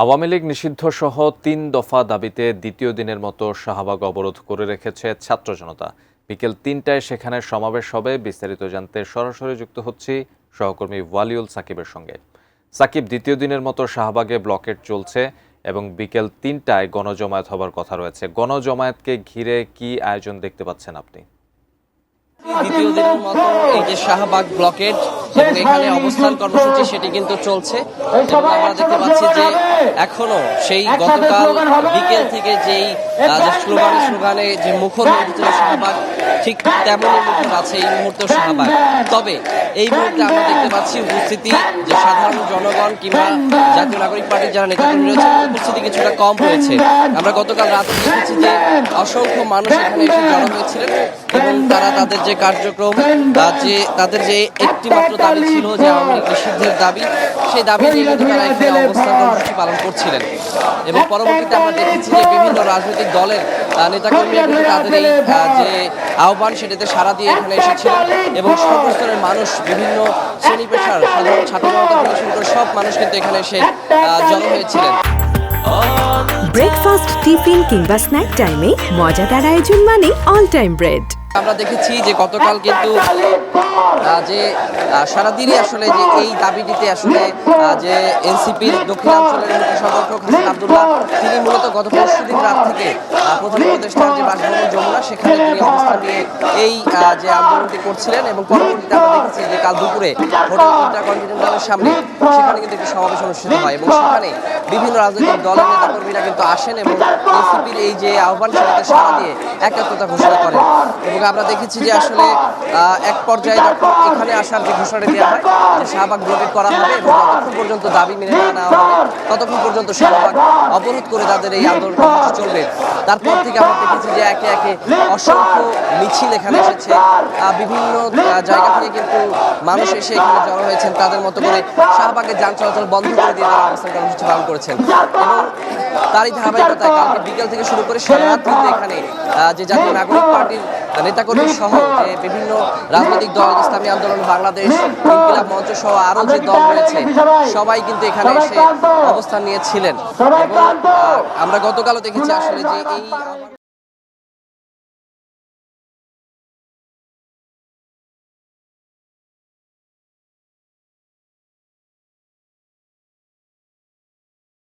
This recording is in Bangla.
আওয়ামী লীগ নিষিদ্ধসহ ৩ দফা দাবিতে দ্বিতীয় দিনের মতো শাহবাগ অবরোধ করে রেখেছে ছাত্র জনতা। বিকেল ৩টায় সেখানে সমাবেশ হবে। বিস্তারিত জানতে সরাসরি যুক্ত হচ্ছি সহকর্মী ওয়ালিউল সাকিবের সঙ্গে। সাকিব, দ্বিতীয় দিনের মতো শাহবাগে ব্লকেট চলছে এবং বিকেল ৩টায় গণজমায়েত হবার কথা রয়েছে। গণজমায়েতকে ঘিরে কি আয়োজন দেখতে পাচ্ছেন আপনি? দ্বিতীয় দিনের মতো এই যে শাহবাগ ব্লকেট এবং এখানে অবস্থান কর্মসূচি সেটি কিন্তু চলছে এবং আমরা দেখতে পাচ্ছি যে এখনো সেই গতকাল বিকেল থেকে যেই স্লোগানে যে মুখর হয়ে উঠেছিল শাহবাগ, ঠিক তেমনই মুখর আছে এই মুহূর্তে শাহবাগ। তবে এই মুহূর্তে আমরা দেখতে পাচ্ছি উপস্থিতি যে সাধারণ জনগণ কিংবা জাতীয় নাগরিক পার্টির যারা নেতাকর্মী রয়েছে উপস্থিতি কিছুটা কম হয়েছে। আমরা গতকাল রাতে দেখেছি যে অসংখ্য মানুষ এখানে এসে জড়ো হয়েছিলেন এবং তারা তাদের যে কার্যক্রম যে তাদের যে একটি মাত্র দাবি ছিল যে আওয়ামী লীগ নিষিদ্ধের দাবি, সেই দাবি নিয়ে কিন্তু তারা এখানে অবস্থান কর্মসূচি পালন করছিলেন এবং পরবর্তীতে আমরা দেখেছি যে বিভিন্ন রাজনৈতিক দলের নেতাকর্মীরা কিন্তু তাদের এই যে আহ্বান সেটাতে সাড়া দিয়ে এখানে এসেছিলেন এবং সর্বস্তরের মানুষ, বিভিন্ন শ্রেণী পেশার সাধারণ ছাত্র জনতা থেকে শুরু করে সব মানুষ কিন্তু এখানে এসে জড়ো হয়েছিলেন। ব্রেকফাস্ট, টিফিন কিংবা স্ন্যাক টাইমে মজাদার আয়োজন মানে অল টাইম ব্রেড। আমরা দেখেছি যে গতকাল কিন্তু যে সারাদিনই আসলে যে এই দাবিটিতে আসলে যে এনসিপির দক্ষিণাঞ্চলের মুখ্য সংগঠক হাসান আব্দুল্লাহ তিনি মূলত গত পরশুদিন রাত থেকে প্রধান উপদেষ্টার যে বাসভবন যমুনা সেখানে তিনি অবস্থান নিয়ে এই যে আন্দোলনটি করছিলেন এবং পরবর্তীতে আমরা দেখেছি যে কাল দুপুরে হোটেল ইন্টারকন্টিনেন্টালের সামনে সেখানে কিন্তু একটি সমাবেশ অনুষ্ঠিত হয় এবং সেখানে বিভিন্ন রাজনৈতিক দলের নেতাকর্মীরা কিন্তু আসেন এবং এনসিপির এই যে আহ্বান সেটাতে সাড়া দিয়ে একাত্মতা ঘোষণা করেন এবং আমরা দেখেছি যে আসলে এক পর্যায়ে যখন এখানে আসার যে ঘোষণা দেওয়া হয় যে শাহবাগ ব্লকেট করা হবে এবং যতক্ষণ পর্যন্ত দাবি মেনে না নেওয়া হবে ততক্ষণ পর্যন্ত শাহবাগ অবরোধ করে তাদের এই আন্দোলন চলবে। তারপর থেকে আমরা দেখেছি যে একে একে অসংখ্য মিছিল এখানে এসেছে, বিভিন্ন জায়গা থেকে কিন্তু মানুষ এসে এখানে জড়ো হয়েছেন, তাদের মতো করে শাহবাগের যান চলাচল বন্ধ করে দিয়ে তারা অবস্থান কর্মসূচি পালন করেছেন এবং তারই ধারাবাহিকতায় কালকে বিকেল থেকে শুরু করে সারা রাত কিন্তু এখানে যে জাতীয় নাগরিক পার্টির নেতাকর্মী সহ যে বিভিন্ন রাজনৈতিক দল, ইসলামী আন্দোলন বাংলাদেশ, ইনকিলাব মঞ্চ সহ আরো যে দল রয়েছে সবাই কিন্তু এখানে এসে অবস্থান নিয়েছিলেন এবং আমরা গতকালও দেখেছি আসলে যে এই